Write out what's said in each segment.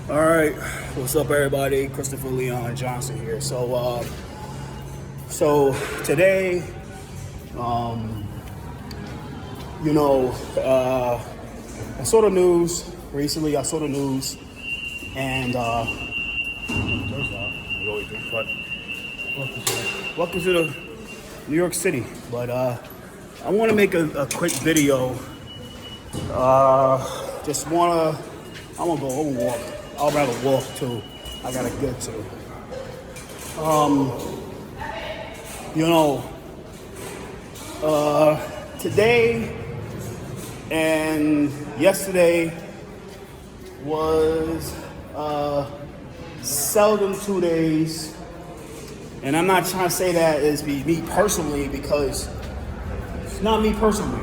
All right, what's up, everybody? Christopher Leon Johnson here. So today, um, you know, I saw the news recently. I saw the news, and but welcome to the New York City. But I want to make a quick video. Just wanna, I'm gonna go home and walk. I'll rather walk too. I gotta get to. You know, today and yesterday was seldom 2 days, and I'm not trying to say that as me personally because it's not me personally,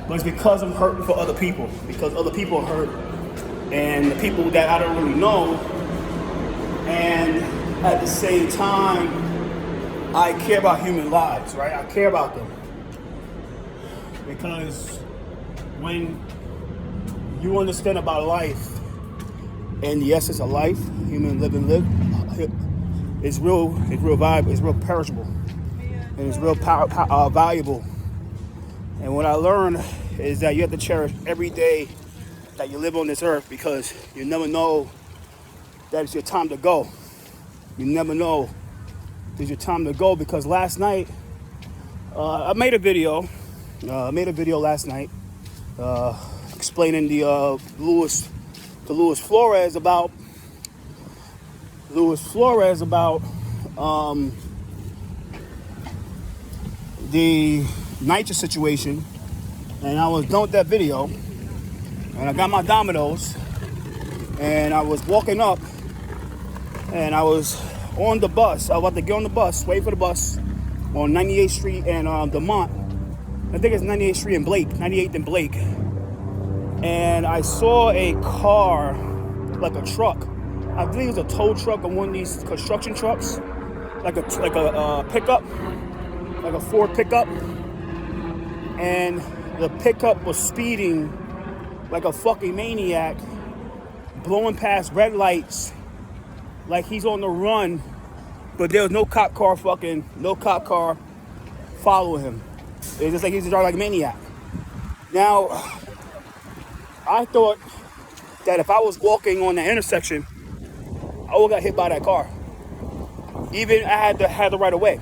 but it's because I'm hurting for other people. Because other people are hurt, and the people that I don't really know, and at the same time, I care about human lives, right? I care about them. Because when you understand about life and the essence of life, human live, it's real valuable, it's real perishable, and it's real valuable. And what I learned is that you have to cherish every day that you live on this earth, because you never know that it's your time to go. You never know it's your time to go, because last night, I made a video last night explaining the Luis Flores about the nitrous situation, and I was done with that video, and I got my Domino's, and I was walking up, and I was on the bus. I was about to get on the bus, wait for the bus on 98th Street and Demont. I think it's 98th Street and Blake, 98th and Blake. And I saw a car, like a truck. I believe it was a tow truck or one of these construction trucks, like a pickup, like a Ford pickup. And the pickup was speeding like a fucking maniac, blowing past red lights, like he's on the run, but there was no cop car following him. It's just like he's driving like a maniac. Now, I thought that if I was walking on the intersection, I would have got hit by that car. Even I had the right of way.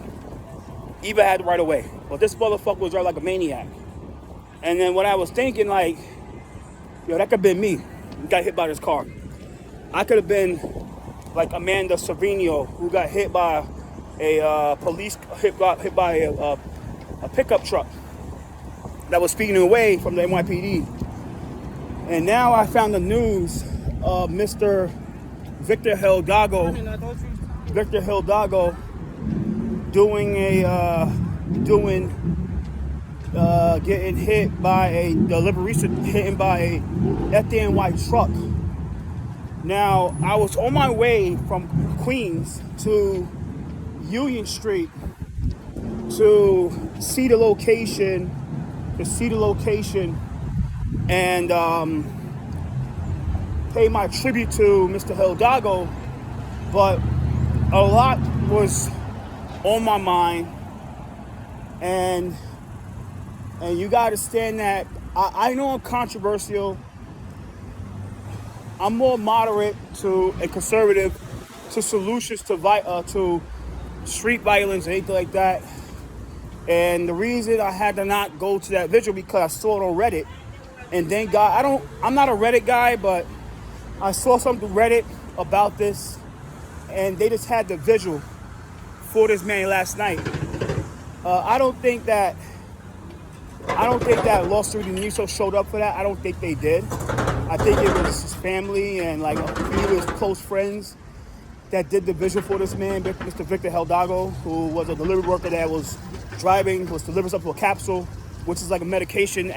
But this motherfucker was driving like a maniac. And then when I was thinking, like, yo, that could have been me. Got hit by this car. I could have been like Amanda Cervino, who got hit by a a pickup truck that was speeding away from the NYPD. And now I found the news of Mr. Victor Hidalgo getting hit by a FDNY truck. Now, I was on my way from Queens to Union Street to see the location, and pay my tribute to Mr. Hidalgo, but a lot was on my mind, and you gotta understand that I know I'm controversial. I'm more moderate to and conservative to solutions to street violence and anything like that. And the reason I had to not go to that vigil because I saw it on Reddit, and thank God I'm not a Reddit guy, but I saw something on Reddit about this, and they just had the vigil for this man last night. I don't think that Lost 3D Niso showed up for that. I don't think they did. I think it was his family and like a few of his close friends that did the vigil for this man, Mr. Victor Hidalgo, who was a delivery worker that was delivering something to a capsule, which is like a medication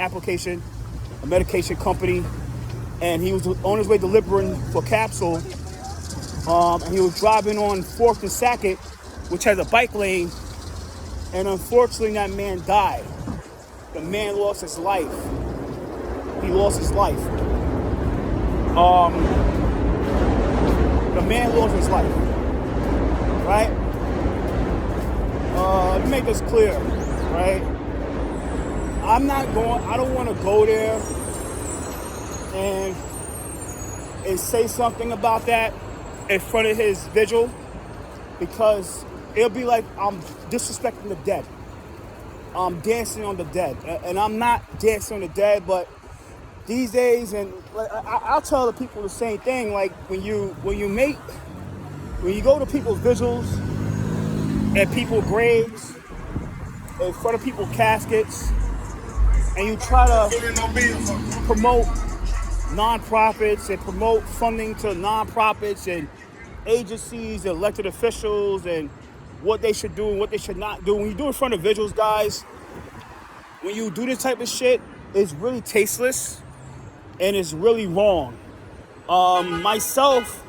company, and he was on his way delivering for capsule, and he was driving on 4th and 2nd, which has a bike lane, and unfortunately that man died. The man lost his life. He lost his life. man lost his life, right? Let me make this clear, right? I don't want to go there and say something about that in front of his vigil, because it'll be like I'm disrespecting the dead. I'm dancing on the dead, and I'm not dancing on the dead. But these days, and I'll tell the people the same thing. Like when you go to people's vigils and people's graves, in front of people's caskets, and you try to promote nonprofits and promote funding to nonprofits and agencies and elected officials and what they should do and what they should not do. When you do it in front of vigils, guys, when you do this type of shit, it's really tasteless and it's really wrong. Myself,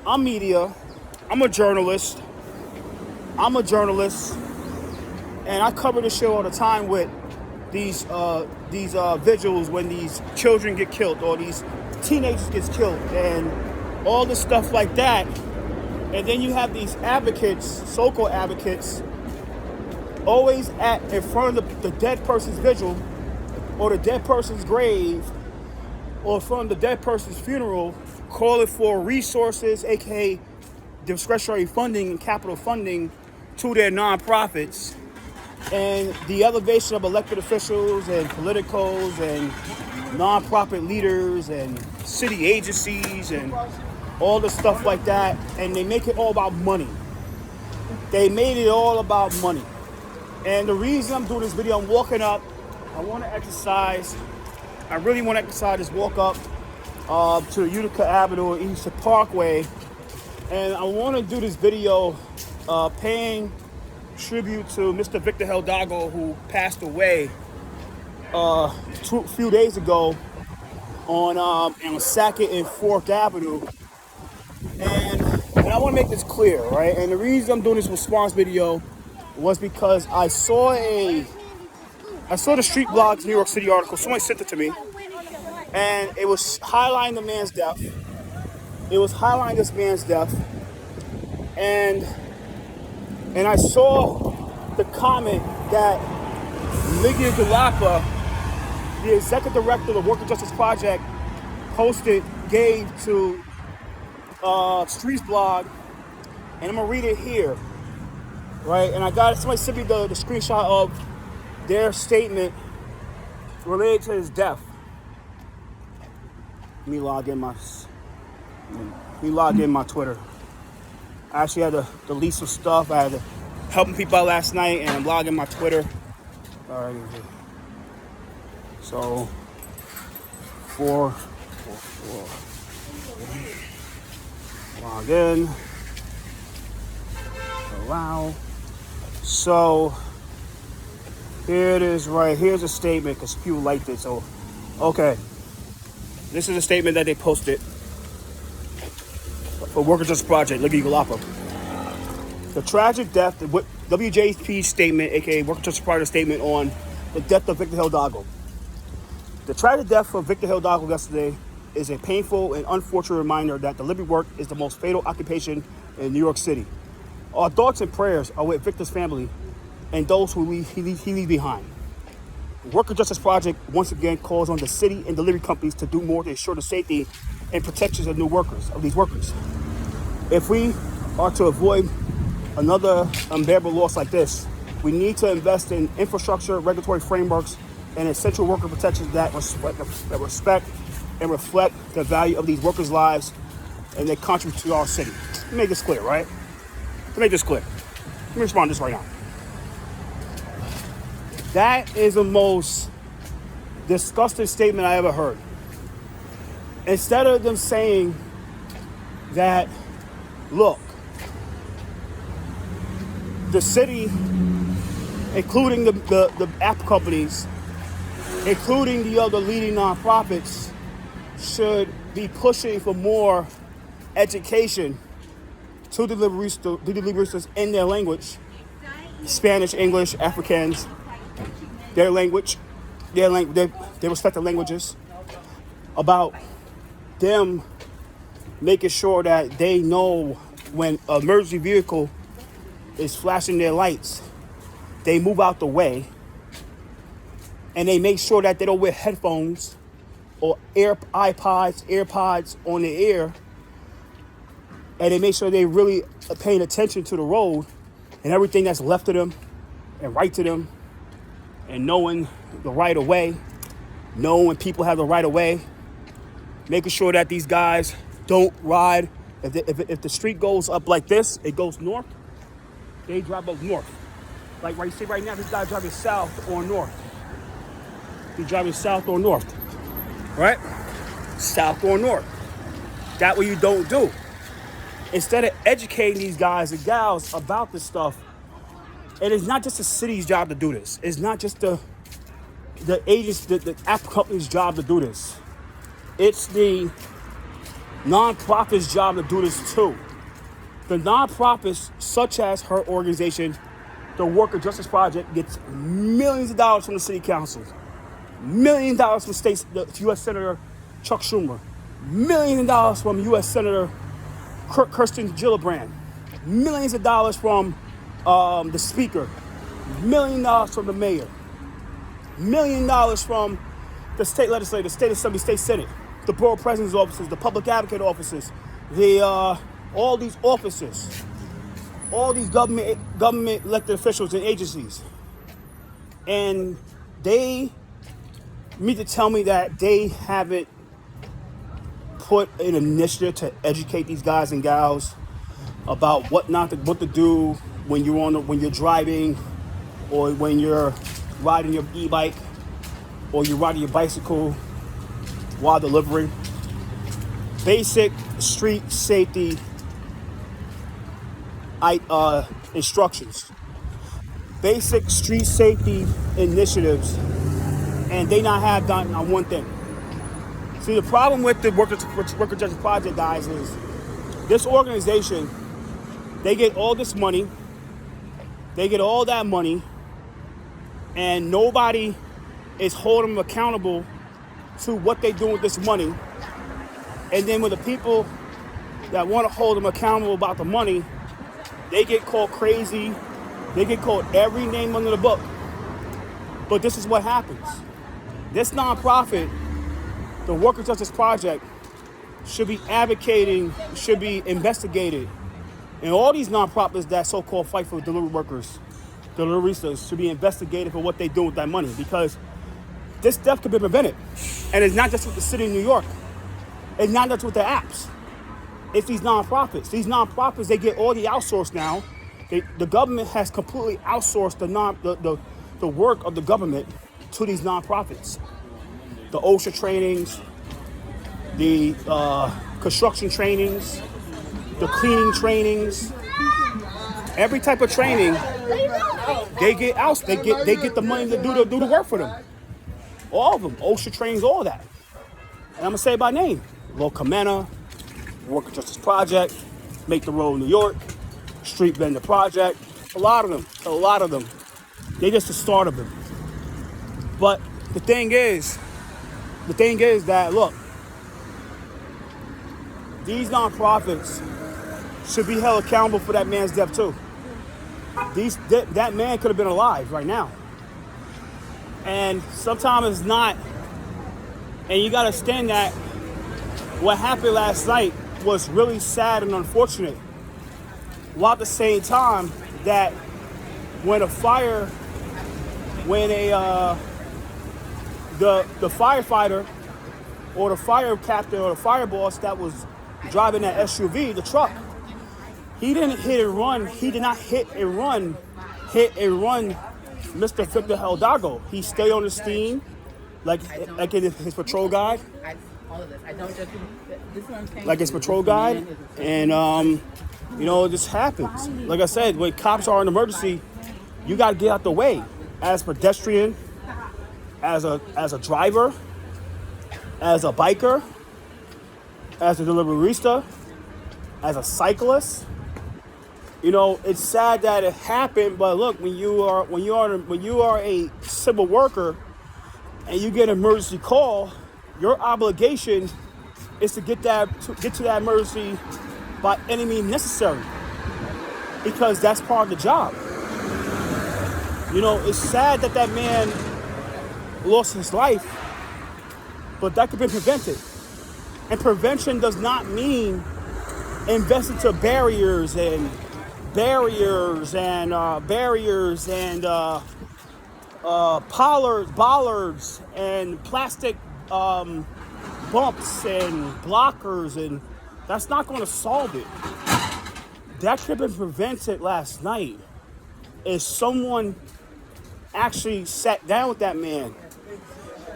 I'm media. I'm a journalist, and I cover this shit all the time with these vigils when these children get killed or these teenagers get killed and all this stuff like that. And then you have these advocates, so-called advocates, always in front of the dead person's vigil or the dead person's grave or in front of the dead person's funeral, calling for resources, aka discretionary funding and capital funding to their nonprofits, and the elevation of elected officials and politicos and nonprofit leaders and city agencies and all the stuff like that. And they make it all about money. They made it all about money. And the reason I'm doing this video, I'm walking up. I want to exercise. I really want to exercise. Just walk up to Utica Avenue and Eastern Parkway. And I want to do this video paying tribute to Mr. Victor Hidalgo, who passed away a few days ago on 2nd and 4th Avenue. And I want to make this clear, right? And the reason I'm doing this response video was because I saw the Street Blogs New York City article. Somebody sent it to me, and it was highlighting the man's death. It was highlighting this man's death, and I saw the comment that Ligia Gullapa, the executive director of the Worker Justice Project, gave to Streets Blog, and I'm gonna read it here, right? And somebody sent me the screenshot of their statement related to his death. Let me log in my Twitter. I actually had to delete some stuff. I had to helping people out last night, and I'm logging my Twitter. All right. So, 4. Log in. Allow. So, here it is right. Here's a statement, because people liked it. So, okay. This is a statement that they posted for Worker Justice Project, Ligia Gullapa. The tragic death, the WJP statement, aka Worker Justice Project statement on the death of Victor Hidalgo. The tragic death of Victor Hidalgo yesterday is a painful and unfortunate reminder that deliberate work is the most fatal occupation in New York City. Our thoughts and prayers are with Victor's family and those who he leaves behind. The Worker Justice Project once again calls on the city and delivery companies to do more to ensure the safety and protections of these workers. If we are to avoid another unbearable loss like this, we need to invest in infrastructure, regulatory frameworks, and essential worker protections that respect and reflect the value of these workers' lives and their contribution to our city. Let me make this clear, right? Let me respond to this right now. That is the most disgusting statement I ever heard. Instead of them saying that, look, the city, including the app companies, including the other leading nonprofits, should be pushing for more education to deliveries in their language, Spanish, English, Afrikaans, their respective languages, about them making sure that they know when an emergency vehicle is flashing their lights, they move out the way, and they make sure that they don't wear headphones or AirPods on their ear, and they make sure they really are paying attention to the road and everything that's left to them and right to them, and knowing the right of way, knowing when people have the right of way, making sure that these guys don't ride. If the street goes up like this, it goes north, they drive up north. Like right, see right now, this guy driving south or north. He's driving south or north, right? South or north. That what you don't do. Instead of educating these guys and gals about this stuff, and it's not just the city's job to do this. It's not just the agents, the app company's job to do this. It's the non-profit's job to do this too. The non-profits, such as her organization, the Worker Justice Project, gets millions of dollars from the city council, millions of dollars from U.S. Senator Chuck Schumer, millions of dollars from U.S. Senator Kirsten Gillibrand, millions of dollars from the speaker, $1 million from the mayor, $1 million from the state legislature, the state assembly, state senate, the borough president's offices, the public advocate offices, all these offices, all these government elected officials and agencies. And they mean to tell me that they haven't put an initiative to educate these guys and gals about what to do when you're driving, or when you're riding your e-bike, or you're riding your bicycle while delivering. Basic street safety instructions, basic street safety initiatives, and they not have done on one thing. See, the problem with the Worker Justice Project, guys, is this organization, they get all this money, they get all that money, and nobody is holding them accountable to what they do with this money. And then when the people that want to hold them accountable about the money, they get called crazy, they get called every name under the book. But this is what happens. This nonprofit, the Worker Justice Project, should be advocating, should be investigated. And all these nonprofits that so-called fight for delivery workers, deliveristas, should be investigated for what they do with that money, because this death could be prevented. And it's not just with the city of New York. It's not just with the apps. It's these nonprofits. These nonprofits, they get all the outsourced now. The government has completely outsourced the work of the government to these nonprofits. The OSHA trainings, the construction trainings, the cleaning trainings, every type of training, they get the money to do the work for them. All of them, OSHA trains, all that. And I'm gonna say it by name: Local Mena, Worker Justice Project, Make the Road New York, Street Vendor Project. A lot of them. They just the start of them. But the thing is that, look, these nonprofits should be held accountable for that man's death too. That man could have been alive right now. And sometimes it's not. And you gotta understand that what happened last night was really sad and unfortunate. While at the same time that when the firefighter or the fire captain or the fire boss that was driving that SUV, the truck, he didn't hit and run. He did not hit and run Mr. Victor Hidalgo. He stayed on the scene like his patrol guide. Like his patrol guide. And this happens. Like I said, when cops are in emergency, you got to get out the way. As a pedestrian, as a driver, as a biker, as a deliverista, as a cyclist. It's sad that it happened, but look, when you are a civil worker and you get an emergency call, your obligation is to get to that emergency by any means necessary, because that's part of the job. You know, it's sad that that man lost his life, but that could be prevented. And prevention does not mean invest into barriers and bollards and plastic bumps and blockers, and that's not going to solve it. That could have been prevented last night if someone actually sat down with that man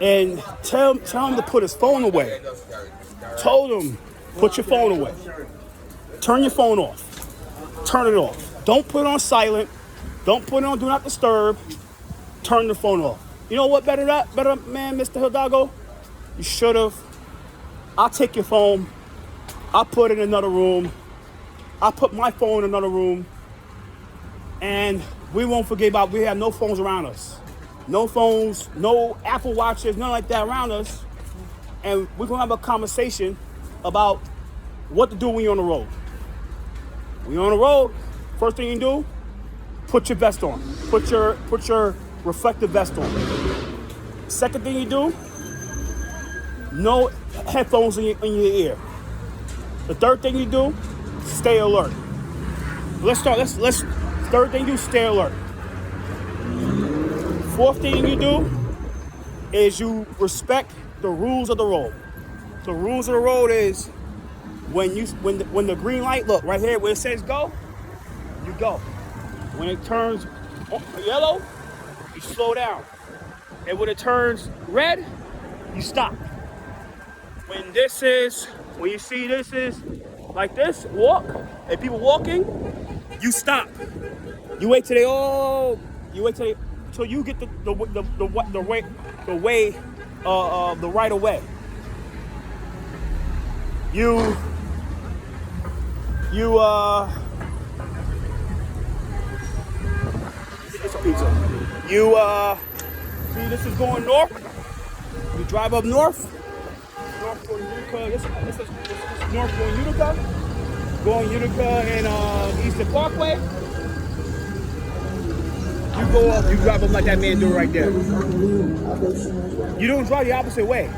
and tell him to put his phone away. Told him, put your phone away. Turn your phone off. Turn it off. Don't put it on silent. Don't put it on do not disturb. Turn the phone off. You know what better man, Mr. Hidalgo? You should have. I'll take your phone. I'll put it in another room. I'll put my phone in another room. And we won't forget about, we have no phones around us. No phones, no Apple Watches, nothing like that around us. And we're going to have a conversation about what to do when you're on the road. When you're on the road, first thing you do, put your vest on. Put your reflective vest on. Second thing you do, no headphones in your ear. The third thing you do, stay alert. Third thing you do, stay alert. Fourth thing you do is you respect the rules of the road. The rules of the road is when the green light, look right here where it says go, you go. When it turns yellow, you slow down. And when it turns red, you stop. When you see this is like this, walk, and people walking, you stop. You wait till you get the right of way. It's a pizza. See, this is going north. You drive up north going Utica. This is north going Utica. Going Utica and Eastern Parkway. You go up, you drive up like that man do right there. You don't drive the opposite way.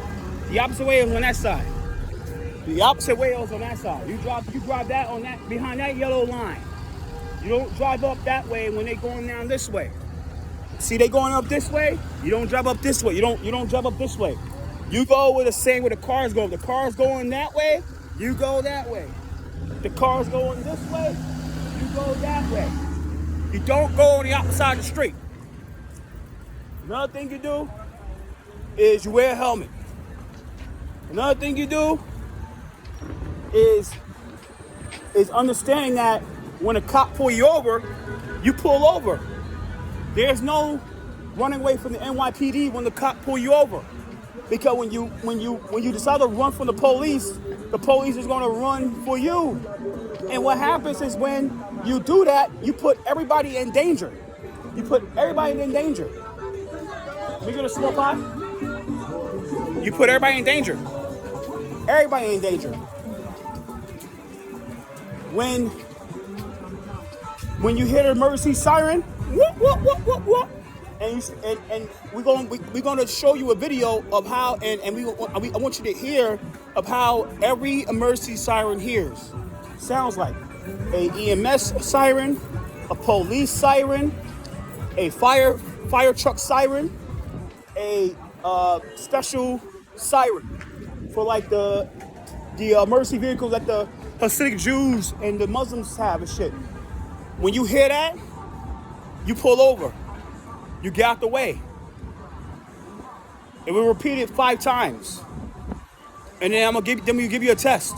The opposite way is on that side. The opposite way is on that side. You drive that on that behind that yellow line. You don't drive up that way when they're going down this way. See, they going up this way. You don't drive up this way. You don't drive up this way. You go with the same where the cars go. The cars going that way. You go that way. The cars going this way. You go that way. You don't go on the opposite side of the street. Another thing you do is you wear a helmet. Another thing you do is understanding that when a cop pull you over, you pull over. There's no running away from the NYPD when the cop pull you over. Because when you decide to run from the police is going to run for you. And what happens is when you do that, you put everybody in danger. You put everybody in danger. We get a small pie? You put everybody in danger. Everybody in danger. When you hear the emergency siren, whoop, whoop, whoop, whoop, whoop, and we're gonna show you a video of how, and I want you to hear of how every emergency siren sounds like a EMS siren, a police siren, a fire truck siren, a special siren for like the emergency vehicles that the Hasidic Jews and the Muslims have and shit. When you hear that, you pull over. You get out the way. And we'll repeat it 5 times. And then we give you a test.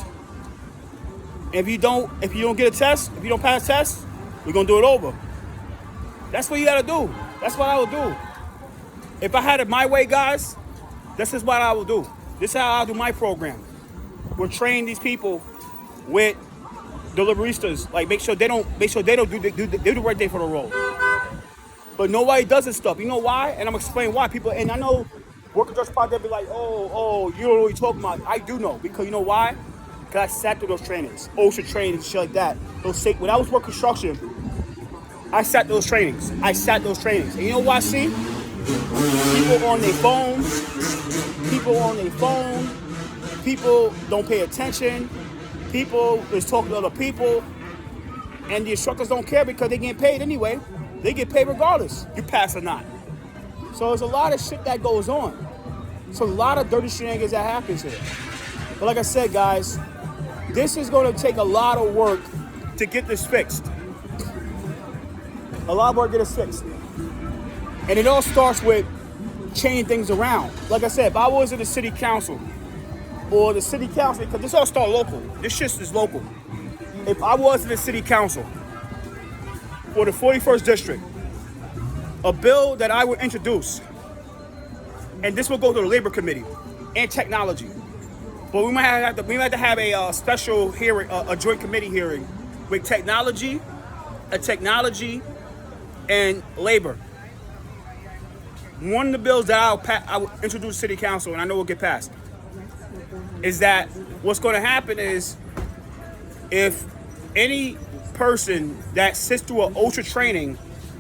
And if you don't get a test, if you don't pass a test, we're gonna do it over. That's what you gotta do. That's what I would do. If I had it my way, guys, this is what I would do. This is how I'll do my program. We'll train these people with deliveristas, like make sure they don't do the right thing for the road. But nobody does this stuff. You know why? And I'm explaining why people. And I know Working Trust Project be like, oh, you don't know what you're talking about. I do know, because you know why? Because I sat through those trainings, OSHA trainings, shit like that. When I was working construction, I sat those trainings. And you know what I see? People on their phones. People don't pay attention. People is talking to other people. And the instructors don't care because they get paid anyway. They get paid regardless, you pass or not. So there's a lot of shit that goes on. It's a lot of dirty shenanigans that happens here. But like I said, guys, this is going to take a lot of work to get this fixed. A lot of work to get this fixed. And it all starts with changing things around. Like I said, if I was in the city council, because this all starts local. This shit is local. If I was in the city council for the 41st district, a bill that I would introduce, and this will go to the Labor Committee and Technology, but we might have to have a special hearing, a joint committee hearing with Technology and Labor. One of the bills that I will introduce to City Council, and I know will get passed, is that what's going to happen is if any person that sits through an OSHA training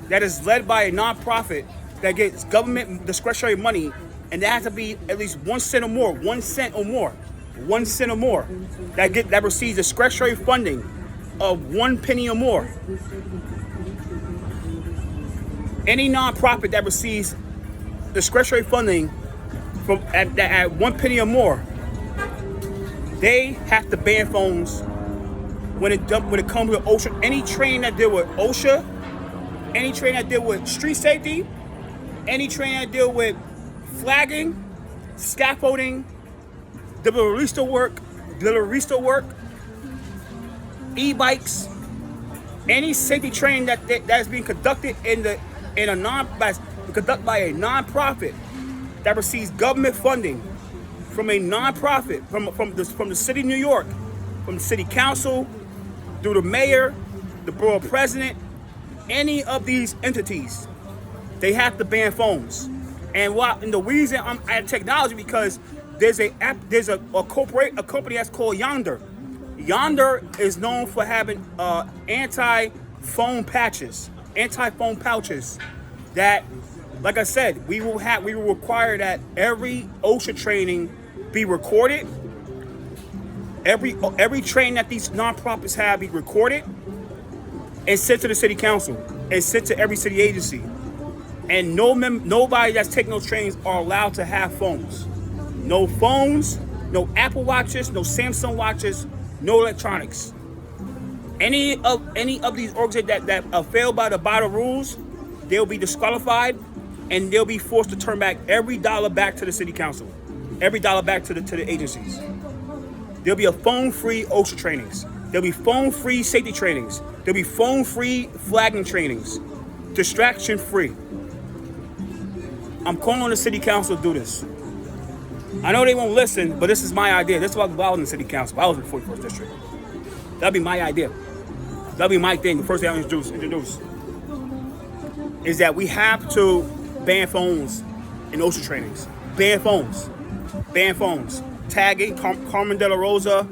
that is led by a nonprofit that gets government discretionary money, and that has to be at least 1 cent or more, that receives discretionary funding of 1 penny or more. Any nonprofit that receives discretionary funding from at 1 penny or more, they have to ban phones when it comes to OSHA. Any training that deal with OSHA, any training that deal with street safety, any training that deal with flagging, scaffolding, delivery work, e-bikes, any safety training that is being conducted conducted by a nonprofit that receives government funding from a nonprofit from the city of New York, from the city council, through the mayor, the borough president, any of these entities, they have to ban phones. And the reason I'm at Technology, because there's a company that's called Yonder. Yonder is known for having anti-phone pouches that, like I said, we will require that every OSHA training be recorded. Every training that these nonprofits have be recorded and sent to the city council and sent to every city agency. And nobody that's taking those trainings are allowed to have phones. No phones, no Apple Watches, no Samsung watches, no electronics. Any of these organizations that fail by the rules, they'll be disqualified, and they'll be forced to turn back every dollar back to the city council, every dollar back to the agencies. There'll be a phone-free OSHA trainings. There'll be phone-free safety trainings. There'll be phone-free flagging trainings, distraction-free. I'm calling on the city council to do this. I know they won't listen, but this is my idea. This is what I was in the city council. I was in the 41st district. That'd be my idea. That'd be my thing. The first thing I introduce is that we have to ban phones in OSHA trainings. Ban phones. Tagging Carmen De La Rosa,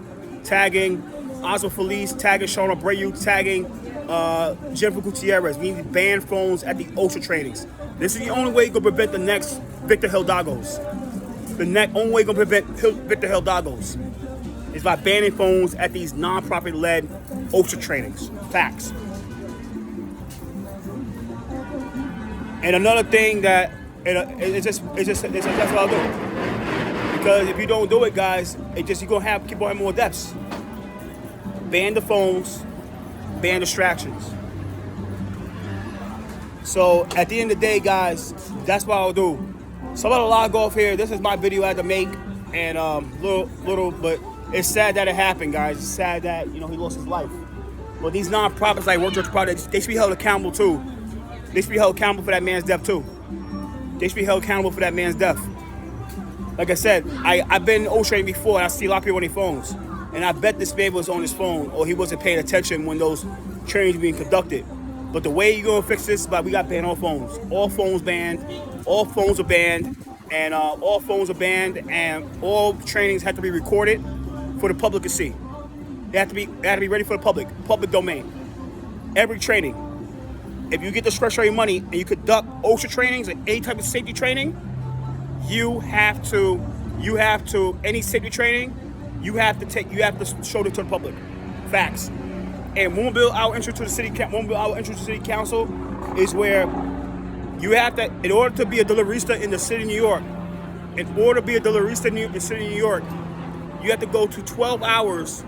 tagging Oswald Felice, tagging Sean Abreu, tagging Jennifer Gutierrez. We need to ban phones at the OSHA trainings. This is the only way you can prevent the next Victor Hidalgos. Only way you can prevent Victor Hidalgos is by banning phones at these non-profit-led OSHA trainings. Facts. And another thing that it's just that's what I'll do. Because if you don't do it, guys, you're gonna keep on having more deaths. Ban the phones, ban distractions. So at the end of the day, guys, that's what I'll do. So I'm gonna log off here. This is my video I had to make, and little, but it's sad that it happened, guys. It's sad that he lost his life. But these nonprofits like Work Church Project, they should be held accountable too. They should be held accountable for that man's death too. They should be held accountable for that man's death. Like I said, I've been in OSHA before, and I see a lot of people on their phones. And I bet this man was on his phone, or he wasn't paying attention when those trainings were being conducted. But the way you're going to fix this is we got to ban all phones. All phones banned. All phones are banned. And all phones are banned, and all trainings have to be recorded for the public to see. They have to be ready for the public domain. Every training. If you get discretionary money and you conduct OSHA trainings and any type of safety training, you have to any safety training, you have to show it to the public. Facts. And Mobile our entrance to the city council is where you have to, in order to be a deliverista in the city of New York, in the city of New York, you have to go to 12 hours,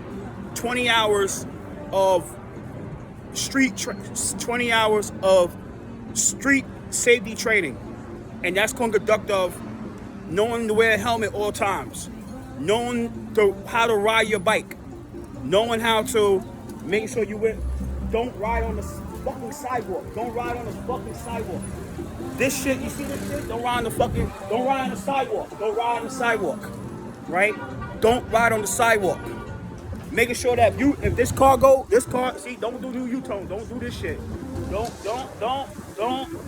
20 hours of street safety training. And that's going to conduct of knowing to wear a helmet all times, knowing how to ride your bike, knowing how to make sure don't ride on the fucking sidewalk. Don't ride on the fucking sidewalk. This shit, you see this shit? Don't ride on the sidewalk. Don't ride on the sidewalk. Right? Don't ride on the sidewalk. Making sure that if this car, see, don't do U-turn. Don't do this shit. Don't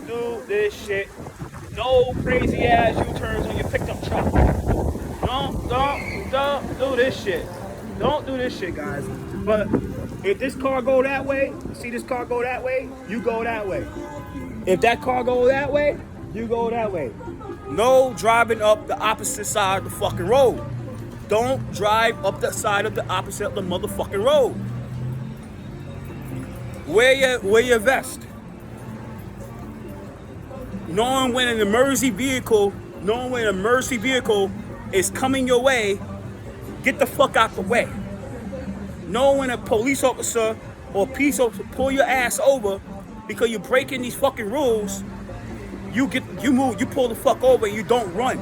do this shit. No crazy ass U-turns on your pickup truck. Don't do this shit. Don't do this shit, guys. But if this car go that way, see this car go that way, you go that way. If that car go that way, you go that way. No driving up the opposite side of the fucking road. Don't drive up the side of the opposite of the motherfucking road. Wear your vest. Knowing when an emergency vehicle is coming your way, get the fuck out the way. Knowing when a police officer or peace officer pull your ass over because you're breaking these fucking rules, you pull the fuck over and you don't run.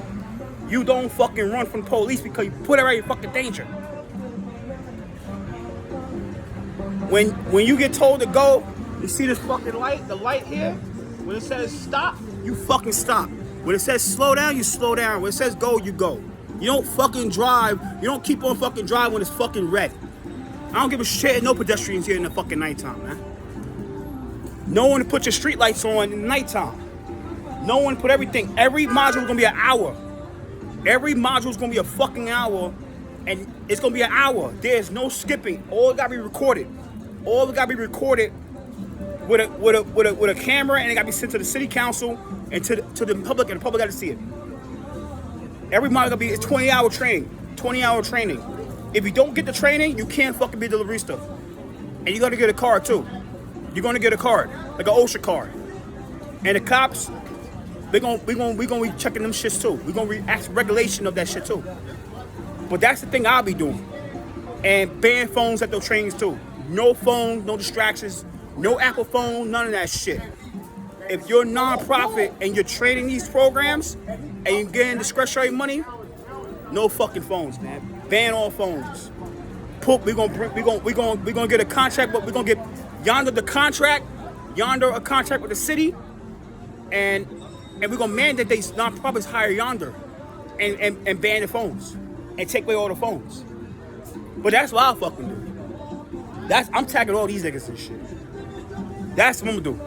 You don't fucking run from the police because you put everybody in fucking danger. When you get told to go, you see this fucking light, the light here? When it says stop, you fucking stop. When it says slow down, you slow down. When it says go, you go. You don't fucking drive. You don't keep on fucking driving when it's fucking red. I don't give a shit, no pedestrians here in the fucking nighttime, man. No one to put your street lights on in the nighttime. No one to put everything. Every module is gonna be an hour. Every module is gonna be a fucking hour, and it's gonna be an hour. There's no skipping. All gotta be recorded. All gotta be recorded with a camera, and it gotta be sent to the city council and to the public, and the public gotta see it. Every module gotta be 20-hour training. 20-hour training. If you don't get the training, you can't fucking be a deliverista. And you're gonna get a card too. You're gonna get a card, like an OSHA card. And the cops, we gonna be checking them shits too. We're gonna ask regulation of that shit too. But that's the thing I'll be doing. And ban phones at those trainings too. No phone, no distractions, no Apple phone, none of that shit. If you're a non-profit and you're training these programs and you're getting discretionary money, no fucking phones, man. Ban all phones. We're gonna get a contract, but we're gonna get Yonder a contract with the city, and we're gonna mandate these non-profits hire Yonder and ban the phones and take away all the phones. But that's what I'll fucking do. I'm tagging all these niggas and shit. That's what I'm gonna do.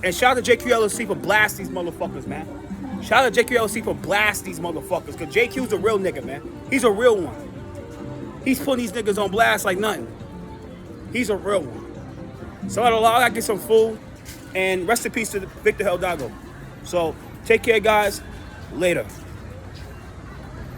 And shout out to JQLC for blast these motherfuckers, man. Shout out to JQLC for blast these motherfuckers, because JQ's a real nigga, man. He's a real one. He's putting these niggas on blast like nothing. He's a real one. So I gotta get some food, and rest in peace to Victor Hidalgo. So take care, guys. Later.